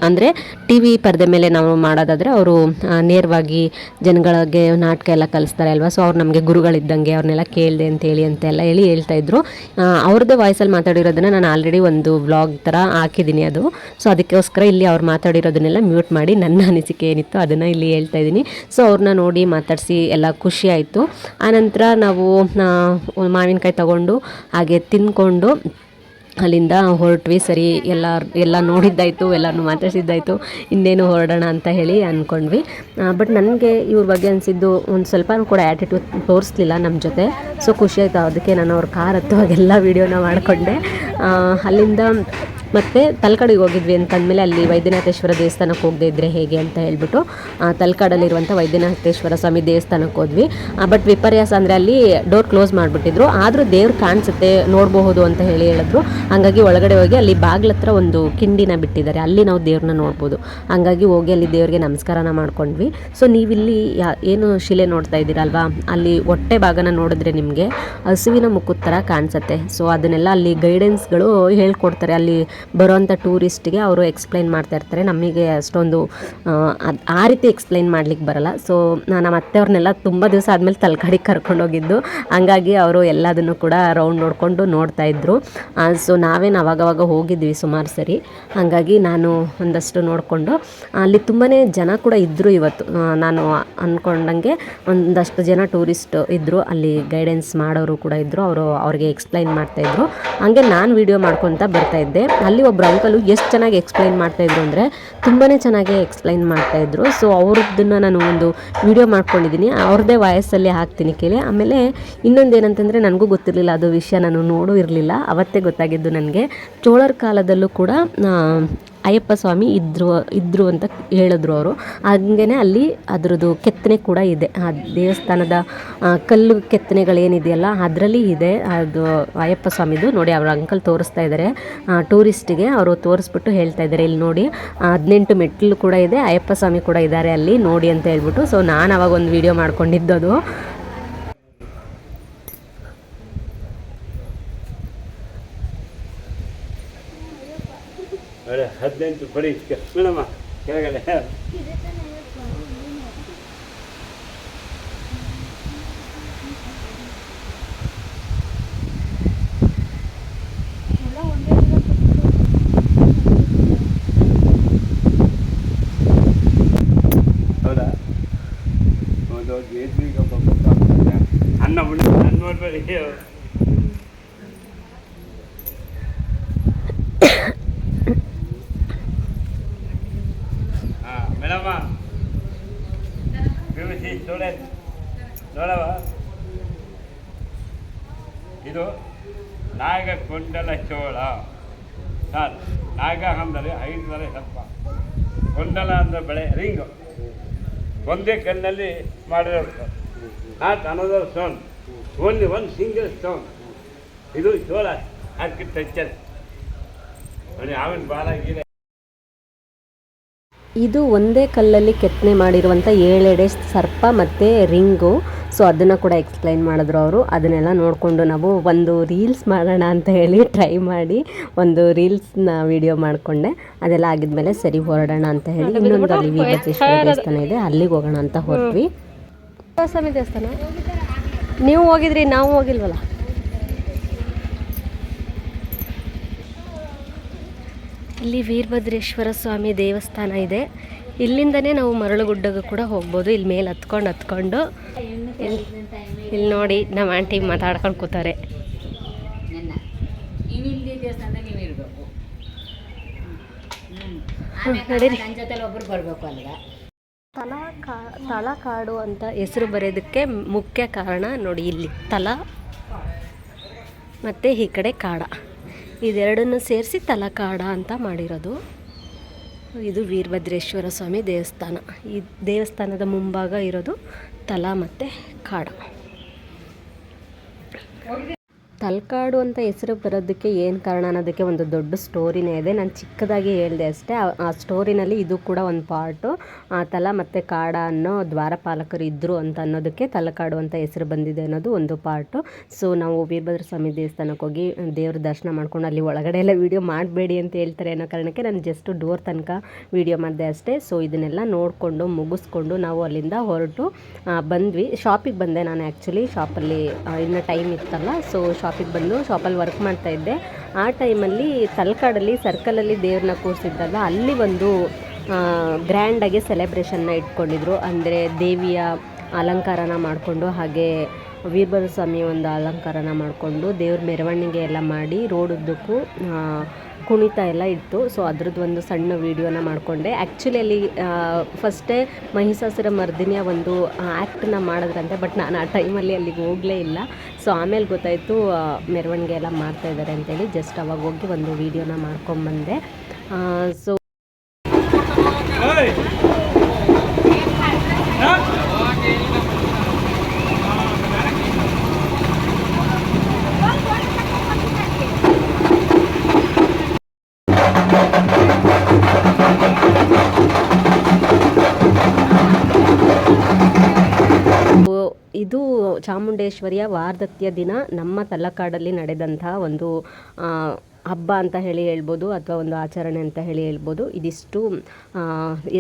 [SPEAKER 1] ಅಂದರೆ ಟಿ ವಿ ಪರದೆ ಮೇಲೆ ನಾವು ಮಾಡೋದಾದರೆ ಅವರು ನೇರವಾಗಿ ಜನಗಳಿಗೆ ನಾಟಕ ಎಲ್ಲ ಕಲಿಸ್ತಾರೆ ಅಲ್ವಾ. ಸೊ ಅವ್ರು ನಮಗೆ ಗುರುಗಳಿದ್ದಂಗೆ, ಅವ್ರನ್ನೆಲ್ಲ ಕೇಳಿದೆ ಅಂತೇಳಿ ಅಂತೆಲ್ಲ ಹೇಳ್ತಾಯಿದ್ರು. ಅವ್ರದ್ದೇ ವಾಯ್ಸಲ್ಲಿ ಮಾತಾಡಿರೋದನ್ನು ನಾನು ಆಲ್ರೆಡಿ ಒಂದು ವ್ಲಾಗ್ ಥರ ಹಾಕಿದ್ದೀನಿ ಅದು. ಸೊ ಅದಕ್ಕೋಸ್ಕರ ಇಲ್ಲಿ ಅವ್ರು ಮಾತಾಡಿರೋದನ್ನೆಲ್ಲ ಮ್ಯೂಟ್ ಮಾಡಿ ನನ್ನ ಅನಿಸಿಕೆ ಏನಿತ್ತು ಅದನ್ನು ಇಲ್ಲಿ ಹೇಳ್ತಾ ಇದ್ದೀನಿ. ಸೊ ಅವ್ರನ್ನ ನೋಡಿ ಮಾತಾಡಿಸಿ ಎಲ್ಲ ಖುಷಿ ಆಯಿತು. ಆನಂತರ ನಾವು ಮಾವಿನಕಾಯಿ ತಗೊಂಡು ಹಾಗೆ ತಿಂದ್ಕೊಂಡು ಅಲ್ಲಿಂದ ಹೊರಟ್ವಿ. ಸರಿ, ಎಲ್ಲ ನೋಡಿದ್ದಾಯಿತು, ಎಲ್ಲರನ್ನೂ ಮಾತಾಡಿಸಿದ್ದಾಯಿತು, ಇನ್ನೇನು ಹೊರಡೋಣ ಅಂತ ಹೇಳಿ ಅಂದ್ಕೊಂಡ್ವಿ. ಬಟ್ ನನಗೆ ಇವ್ರ ಬಗ್ಗೆ ಅನಿಸಿದ್ದು ಒಂದು ಸ್ವಲ್ಪ ಕೂಡ ಆ್ಯಟಿಟ್ಯೂಡ್ ತೋರಿಸ್ಲಿಲ್ಲ ನಮ್ಮ ಜೊತೆ. ಸೊ ಖುಷಿ ಆಯಿತು. ಅದಕ್ಕೆ ನಾನು ಅವ್ರ ಕಾರ್ ಹತ್ತುವಾಗೆಲ್ಲ ವೀಡಿಯೋನ ಮಾಡಿಕೊಂಡೆ. ಅಲ್ಲಿಂದ ಮತ್ತು ತಲಕಾಡಿಗೆ ಹೋಗಿದ್ವಿ ಅಂತಂದಮೇಲೆ ಅಲ್ಲಿ ವೈದ್ಯನಾಥೇಶ್ವರ ದೇವಸ್ಥಾನಕ್ಕೆ ಹೋಗದೆ ಇದ್ದರೆ ಹೇಗೆ ಅಂತ ಹೇಳ್ಬಿಟ್ಟು ತಲಕಾಡಲ್ಲಿರುವಂಥ ವೈದ್ಯನಾಥೇಶ್ವರ ಸ್ವಾಮಿ ದೇವಸ್ಥಾನಕ್ಕೆ ಹೋದ್ವಿ. ಬಟ್ ವಿಪರ್ಯಾಸ ಅಂದರೆ ಅಲ್ಲಿ ಡೋರ್ ಕ್ಲೋಸ್ ಮಾಡಿಬಿಟ್ಟಿದ್ರು, ಆದರೂ ದೇವ್ರು ಕಾಣಿಸುತ್ತೆ ನೋಡಬಹುದು ಅಂತ ಹೇಳಿದ್ರು. ಹಾಗಾಗಿ ಒಳಗಡೆ ಹೋಗಿ ಅಲ್ಲಿ ಬಾಗ್ಲ ಹತ್ರ ಒಂದು ಕಿಂಡಿನ ಬಿಟ್ಟಿದ್ದಾರೆ, ಅಲ್ಲಿ ನಾವು ದೇವ್ರನ್ನ ನೋಡ್ಬೋದು. ಹಾಗಾಗಿ ಹೋಗಿ ಅಲ್ಲಿ ದೇವ್ರಿಗೆ ನಮಸ್ಕಾರನ ಮಾಡ್ಕೊಂಡ್ವಿ. ಸೊ ನೀವಿಲ್ಲಿ ಏನು ಶಿಲೆ ನೋಡ್ತಾ ಇದ್ದೀರಲ್ವಾ, ಅಲ್ಲಿ ಹೊಟ್ಟೆ ಭಾಗನ ನೋಡಿದ್ರೆ ನಿಮಗೆ ಹಸುವಿನ ಮುಖದ ಥರ ಕಾಣಿಸುತ್ತೆ. ಸೊ ಅದನ್ನೆಲ್ಲ ಅಲ್ಲಿ ಗೈಡೆನ್ಸ್ಗಳು ಹೇಳ್ಕೊಡ್ತಾರೆ. ಅಲ್ಲಿ ಬರೋವಂಥ ಟೂರಿಸ್ಟಿಗೆ ಅವರು ಎಕ್ಸ್ಪ್ಲೈನ್ ಮಾಡ್ತಾ ಇರ್ತಾರೆ. ನಮಗೆ ಅಷ್ಟೊಂದು ಆ ರೀತಿ ಎಕ್ಸ್ಪ್ಲೈನ್ ಮಾಡ್ಲಿಕ್ಕೆ ಬರಲ್ಲ. ಸೊ ನಮ್ಮ ಅತ್ತೆಯವ್ರನ್ನೆಲ್ಲ ತುಂಬ ದಿವಸ ಆದಮೇಲೆ ತಲಕಾಡಿಗೆ ಕರ್ಕೊಂಡೋಗಿದ್ದು, ಹಂಗಾಗಿ ಅವರು ಎಲ್ಲದನ್ನು ಕೂಡ ರೌಂಡ್ ನೋಡಿಕೊಂಡು ನೋಡ್ತಾಯಿದ್ರು. ಸೊ ನಾವೇನು ಅವಾಗವಾಗ ಹೋಗಿದ್ವಿ ಸುಮಾರು ಸರಿ, ಹಾಗಾಗಿ ನಾನು ಒಂದಷ್ಟು ನೋಡಿಕೊಂಡು ಅಲ್ಲಿ ತುಂಬಾ ಜನ ಕೂಡ ಇದ್ದರು ಇವತ್ತು. ನಾನು ಅಂದ್ಕೊಂಡಂಗೆ ಒಂದಷ್ಟು ಜನ ಟೂರಿಸ್ಟ್ ಇದ್ದರು, ಅಲ್ಲಿ ಗೈಡೆನ್ಸ್ ಮಾಡೋರು ಕೂಡ ಇದ್ದರು. ಅವ್ರಿಗೆ ಎಕ್ಸ್ಪ್ಲೈನ್ ಮಾಡ್ತಾಯಿದ್ರು. ಹಾಗೆ ನಾನು ವೀಡಿಯೋ ಮಾಡ್ಕೊತ ಬರ್ತಾಯಿದ್ದೆ. ಅಲ್ಲಿ ಒಬ್ಬರು ಅಂಕಲು ಎಷ್ಟು ಚೆನ್ನಾಗಿ ಎಕ್ಸ್ಪ್ಲೈನ್ ಮಾಡ್ತಾಯಿದ್ರು ಅಂದರೆ ತುಂಬಾ ಚೆನ್ನಾಗಿ ಎಕ್ಸ್ಪ್ಲೈನ್ ಮಾಡ್ತಾಯಿದ್ರು. ಸೊ ಅವ್ರದ್ದನ್ನು ನಾನು ಒಂದು ವಿಡಿಯೋ ಮಾಡ್ಕೊಂಡಿದ್ದೀನಿ, ಅವ್ರದ್ದೇ ವಾಯ್ಸಲ್ಲಿ ಹಾಕ್ತೀನಿ ಕೇಳಿ. ಆಮೇಲೆ ಇನ್ನೊಂದು ಏನಂತಂದರೆ ನನಗೂ ಗೊತ್ತಿರಲಿಲ್ಲ ಅದು ವಿಷಯ, ನಾನು ನೋಡೂ ಇರಲಿಲ್ಲ, ಅವತ್ತೇ ಗೊತ್ತಾಗಿದ್ದು ನನಗೆ. ಚೋಳರ ಕಾಲದಲ್ಲೂ ಕೂಡ ಅಯ್ಯಪ್ಪ ಸ್ವಾಮಿ ಇದ್ದರು ಅಂತ ಹೇಳಿದ್ರು ಅವರು. ಹಾಗೇ ಅಲ್ಲಿ ಅದರದ್ದು ಕೆತ್ತನೆ ಕೂಡ ಇದೆ, ಆ ದೇವಸ್ಥಾನದ ಕಲ್ಲು ಕೆತ್ತನೆಗಳೇನಿದೆಯಲ್ಲ ಅದರಲ್ಲಿ ಇದೆ ಅದು ಅಯ್ಯಪ್ಪ ಸ್ವಾಮಿದು. ನೋಡಿ ಅವ್ರ ಅಂಕಲ್ ತೋರಿಸ್ತಾ ಇದ್ದಾರೆ ಟೂರಿಸ್ಟಿಗೆ, ಅವರು ತೋರಿಸ್ಬಿಟ್ಟು ಹೇಳ್ತಾ ಇದ್ದಾರೆ ಇಲ್ಲಿ ನೋಡಿ 18 ಮೆಟ್ಲು ಕೂಡ ಇದೆ, ಅಯ್ಯಪ್ಪ ಸ್ವಾಮಿ ಕೂಡ ಇದ್ದಾರೆ ಅಲ್ಲಿ ನೋಡಿ ಅಂತ ಹೇಳ್ಬಿಟ್ಟು. ಸೊ ನಾನು ಅವಾಗ ಒಂದು ವಿಡಿಯೋ ಮಾಡ್ಕೊಂಡಿದ್ದದು.
[SPEAKER 3] ಒಳ್ಳೆ 18 ಕೊಡಿ ಮೇಡಮ್ಮ ಕೆಳಗಡೆ. ಹೌದಾ, ಒಂದು ಗೇಟ್ರಿಗೆ ಅನ್ನ ನೋಡ್ಬೇಡಿ. ಮೇಡಮ್ಮ ನೋಡವ, ಇದು ನಾಗಕೊಂಡಲ ಚೋಳ. ನಾಗ ಅಂದರೆ 5 ತಲೆ ಸರ್ಪ, ಕೊಂಡಲ ಅಂದರೆ ಬೆಳೆ ರಿಂಗು, ಒಂದೇ ಕಣ್ಣಲ್ಲಿ ಮಾಡಿರೋದು. Not another stone, only one single stone. ಇದು ಚೋಳ ಆರ್ಕಿಟೆಕ್ಚರ್ ನೋಡಿ. ಆವಿನ ಬಾಲಾಗಿದೆ.
[SPEAKER 1] ಇದು ಒಂದೇ ಕಲ್ಲಲ್ಲಿ ಕೆತ್ತನೆ ಮಾಡಿರುವಂಥ 7 ಎಡೆ ಸರ್ಪ ಮತ್ತು ರಿಂಗು. ಸೊ ಅದನ್ನು ಕೂಡ ಎಕ್ಸ್ಪ್ಲೈನ್ ಮಾಡಿದ್ರು ಅವರು. ಅದನ್ನೆಲ್ಲ ನೋಡಿಕೊಂಡು ನಾವು ಒಂದು ರೀಲ್ಸ್ ಮಾಡೋಣ ಅಂತ ಹೇಳಿ ಟ್ರೈ ಮಾಡಿ ಒಂದು ರೀಲ್ಸ್ನ ವಿಡಿಯೋ ಮಾಡಿಕೊಂಡೆ. ಅದೆಲ್ಲ ಆಗಿದ್ಮೇಲೆ ಸರಿ ಹೊರಡೋಣ ಅಂತ ಹೇಳಿ ಇನ್ನೊಂದು ಅಲ್ಲಿ ವೀರಭದ್ರೇಶ್ವರ ದೇವಸ್ಥಾನ ಇದೆ, ಅಲ್ಲಿಗೆ ಹೋಗೋಣ ಅಂತ ಹೊರಟ್ವಿ. ಸ್ವಾಮಿ ದೇವಸ್ಥಾನ ನೀವು ಹೋಗಿದ್ರಿ, ನಾವು ಹೋಗಿಲ್ವಲ್ಲ. ಇಲ್ಲಿ ವೀರಭದ್ರೇಶ್ವರ ಸ್ವಾಮಿ ದೇವಸ್ಥಾನ ಇದೆ. ಇಲ್ಲಿಂದನೇ ನಾವು ಮರಳುಗುಡ್ಡಗೂ ಕೂಡ ಹೋಗ್ಬೋದು. ಇಲ್ಲಿ ಮೇಲೆ ಹತ್ಕೊಂಡು ಇಲ್ಲಿ ನೋಡಿ ನಮ್ಮ ಆಂಟಿ ಮಾತಾಡ್ಕೊಂಡು ಕೂತಾರೆ. ತಲಕಾಡು ಅಂತ ಹೆಸರು ಬರೋದಕ್ಕೆ ಮುಖ್ಯ ಕಾರಣ ನೋಡಿ, ಇಲ್ಲಿ ತಲ ಮತ್ತು ಈ ಕಡೆ ಕಾಡ, ಇದೆರಡನ್ನು ಸೇರಿಸಿ ತಲಕಾಡ ಅಂತ ಮಾಡಿರೋದು. ಇದು ವೀರಭದ್ರೇಶ್ವರ ಸ್ವಾಮಿ ದೇವಸ್ಥಾನ. ಈ ದೇವಸ್ಥಾನದ ಮುಂಭಾಗ ಇರೋದು ತಲ ಮತ್ತು ಕಾಡ. ತಲಕಾಡು ಅಂತ ಹೆಸರು ಬರೋದಕ್ಕೆ ಏನು ಕಾರಣ ಅನ್ನೋದಕ್ಕೆ ಒಂದು ದೊಡ್ಡ ಸ್ಟೋರಿನೇ ಇದೆ. ನಾನು ಚಿಕ್ಕದಾಗಿ ಹೇಳಿದೆ ಅಷ್ಟೇ. ಆ ಸ್ಟೋರಿನಲ್ಲಿ ಇದು ಕೂಡ ಒಂದು ಪಾರ್ಟು. ತಲ ಮತ್ತು ಕಾಡ ಅನ್ನೋ ದ್ವಾರಪಾಲಕರು ಇದ್ದರು ಅಂತ ಅನ್ನೋದಕ್ಕೆ ತಲಕಾಡು ಅಂತ ಹೆಸರು ಬಂದಿದೆ ಅನ್ನೋದು ಒಂದು ಪಾರ್ಟು. ಸೊ ನಾವು ವೀರಭದ್ರ ಸ್ವಾಮಿ ದೇವಸ್ಥಾನಕ್ಕೆ ಹೋಗಿ ದೇವ್ರ ದರ್ಶನ ಮಾಡ್ಕೊಂಡು, ಅಲ್ಲಿ ಒಳಗಡೆ ಎಲ್ಲ ವೀಡಿಯೋ ಮಾಡಬೇಡಿ ಅಂತ ಹೇಳ್ತಾರೆ ಅನ್ನೋ ಕಾರಣಕ್ಕೆ ನಾನು ಜಸ್ಟ್ ಡೋರ್ ತನಕ ವೀಡಿಯೋ ಮಾಡಿದೆ ಅಷ್ಟೇ. ಸೊ ಇದನ್ನೆಲ್ಲ ನೋಡಿಕೊಂಡು ಮುಗಿಸ್ಕೊಂಡು ನಾವು ಅಲ್ಲಿಂದ ಹೊರಟು ಬಂದ್ವಿ. ಶಾಪಿಗೆ ಬಂದೆ ನಾನು. ಆ್ಯಕ್ಚುಲಿ ಶಾಪಲ್ಲಿ ಇನ್ನೂ ಟೈಮ್ ಇತ್ತಲ್ಲ, ಸೊ ಶಾಪಿಗೆ ಬಂದು ಶಾಪಲ್ಲಿ ವರ್ಕ್ ಮಾಡ್ತಾಯಿದ್ದೆ. ಆ ಟೈಮಲ್ಲಿ ತಲಕಾಡಲ್ಲಿ ಸರ್ಕಲಲ್ಲಿ ದೇವ್ರನ್ನ ಕೂರಿಸಿದ್ರಲ್ಲ, ಅಲ್ಲಿ ಒಂದು ಗ್ರ್ಯಾಂಡಾಗಿ ಸೆಲೆಬ್ರೇಷನ್ನ ಇಟ್ಕೊಂಡಿದ್ರು. ಅಂದರೆ ದೇವಿಯ ಅಲಂಕಾರನ ಮಾಡಿಕೊಂಡು, ಹಾಗೆ ವೀರಭದ್ರ ಸ್ವಾಮಿ ಒಂದು ಅಲಂಕಾರನ ಮಾಡಿಕೊಂಡು ದೇವ್ರ ಮೆರವಣಿಗೆ ಎಲ್ಲ ಮಾಡಿ ರೋಡ್ ಉದ್ದಕ್ಕೂ ಕುಣಿತ ಎಲ್ಲ ಇತ್ತು. ಸೊ ಅದ್ರದ್ದು ಒಂದು ಸಣ್ಣ ವೀಡಿಯೋನ ಮಾಡಿಕೊಂಡೆ. ಆ್ಯಕ್ಚುಲಿ ಅಲ್ಲಿ ಫಸ್ಟೇ ಮಹಿಷಾಸುರ ಮರ್ದಿನಿಯ ಒಂದು ಆ್ಯಕ್ಟನ್ನ ಮಾಡಿದ್ರಂತೆ, ಬಟ್ ನಾನು ಆ ಟೈಮಲ್ಲಿ ಅಲ್ಲಿಗೆ ಹೋಗಲೇ ಇಲ್ಲ. ಸೊ ಆಮೇಲೆ ಗೊತ್ತಾಯಿತು ಮೆರವಣಿಗೆ ಎಲ್ಲ ಮಾಡ್ತಾಯಿದ್ದಾರೆ ಅಂತೇಳಿ. ಜಸ್ಟ್ ಅವಾಗ ಹೋಗಿ ಒಂದು ವೀಡಿಯೋನ ಮಾಡ್ಕೊಂಬಂದೆ. ಸೊ ಇದು ಚಾಮುಂಡೇಶ್ವರಿಯ ವಾರ್ಧಕ್ಯ ದಿನ ನಮ್ಮ ತಲಕಾಡಲ್ಲಿ ನಡೆದಂತಹ ಒಂದು ಹಬ್ಬ ಅಂತ ಹೇಳ್ಬೋದು, ಅಥವಾ ಒಂದು ಆಚರಣೆ ಅಂತ ಹೇಳ್ಬೋದು. ಇದಿಷ್ಟು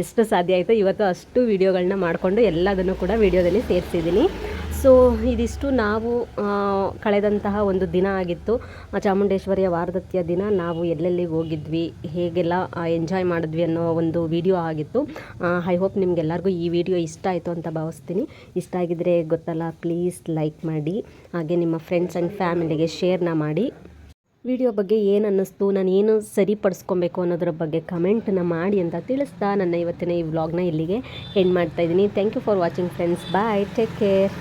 [SPEAKER 1] ಎಷ್ಟು ಸಾಧ್ಯ ಆಯಿತು ಇವತ್ತು ಅಷ್ಟು ವೀಡಿಯೋಗಳನ್ನ ಮಾಡಿಕೊಂಡು ಎಲ್ಲದನ್ನು ಕೂಡ ವೀಡಿಯೋದಲ್ಲಿ ಸೇರಿಸಿದ್ದೀನಿ. ಸೊ ಇದಿಷ್ಟು ನಾವು ಕಳೆದಂತಹ ಒಂದು ದಿನ ಆಗಿತ್ತು. ಚಾಮುಂಡೇಶ್ವರಿಯ ವಾರ್ಧಕ್ಯ ದಿನ ನಾವು ಎಲ್ಲೆಲ್ಲಿಗೆ ಹೋಗಿದ್ವಿ, ಹೇಗೆಲ್ಲ ಎಂಜಾಯ್ ಮಾಡಿದ್ವಿ ಅನ್ನೋ ಒಂದು ವಿಡಿಯೋ ಆಗಿತ್ತು. ಐ ಹೋಪ್ ನಿಮಗೆಲ್ಲರಿಗೂ ಈ ವಿಡಿಯೋ ಇಷ್ಟ ಆಯಿತು ಅಂತ ಭಾವಿಸ್ತೀನಿ. ಇಷ್ಟ ಆಗಿದ್ದರೆ ಗೊತ್ತಲ್ಲ, ಪ್ಲೀಸ್ ಲೈಕ್ ಮಾಡಿ, ಹಾಗೆ ನಿಮ್ಮ ಫ್ರೆಂಡ್ಸ್ ಆ್ಯಂಡ್ ಫ್ಯಾಮಿಲಿಗೆ ಶೇರ್ನ ಮಾಡಿ. ವಿಡಿಯೋ ಬಗ್ಗೆ ಏನು ಅನ್ನಿಸ್ತು, ನಾನು ಏನು ಸರಿಪಡಿಸ್ಕೊಬೇಕು ಅನ್ನೋದ್ರ ಬಗ್ಗೆ ಕಮೆಂಟನ್ನು ಮಾಡಿ ಅಂತ ತಿಳಿಸ್ತಾ ನನ್ನ ಇವತ್ತಿನ ಈ ವ್ಲಾಗ್ನ ಇಲ್ಲಿಗೆ ಎಂಡ್ ಮಾಡ್ತಾಯಿದ್ದೀನಿ. Thank you for watching friends. Bye, take care.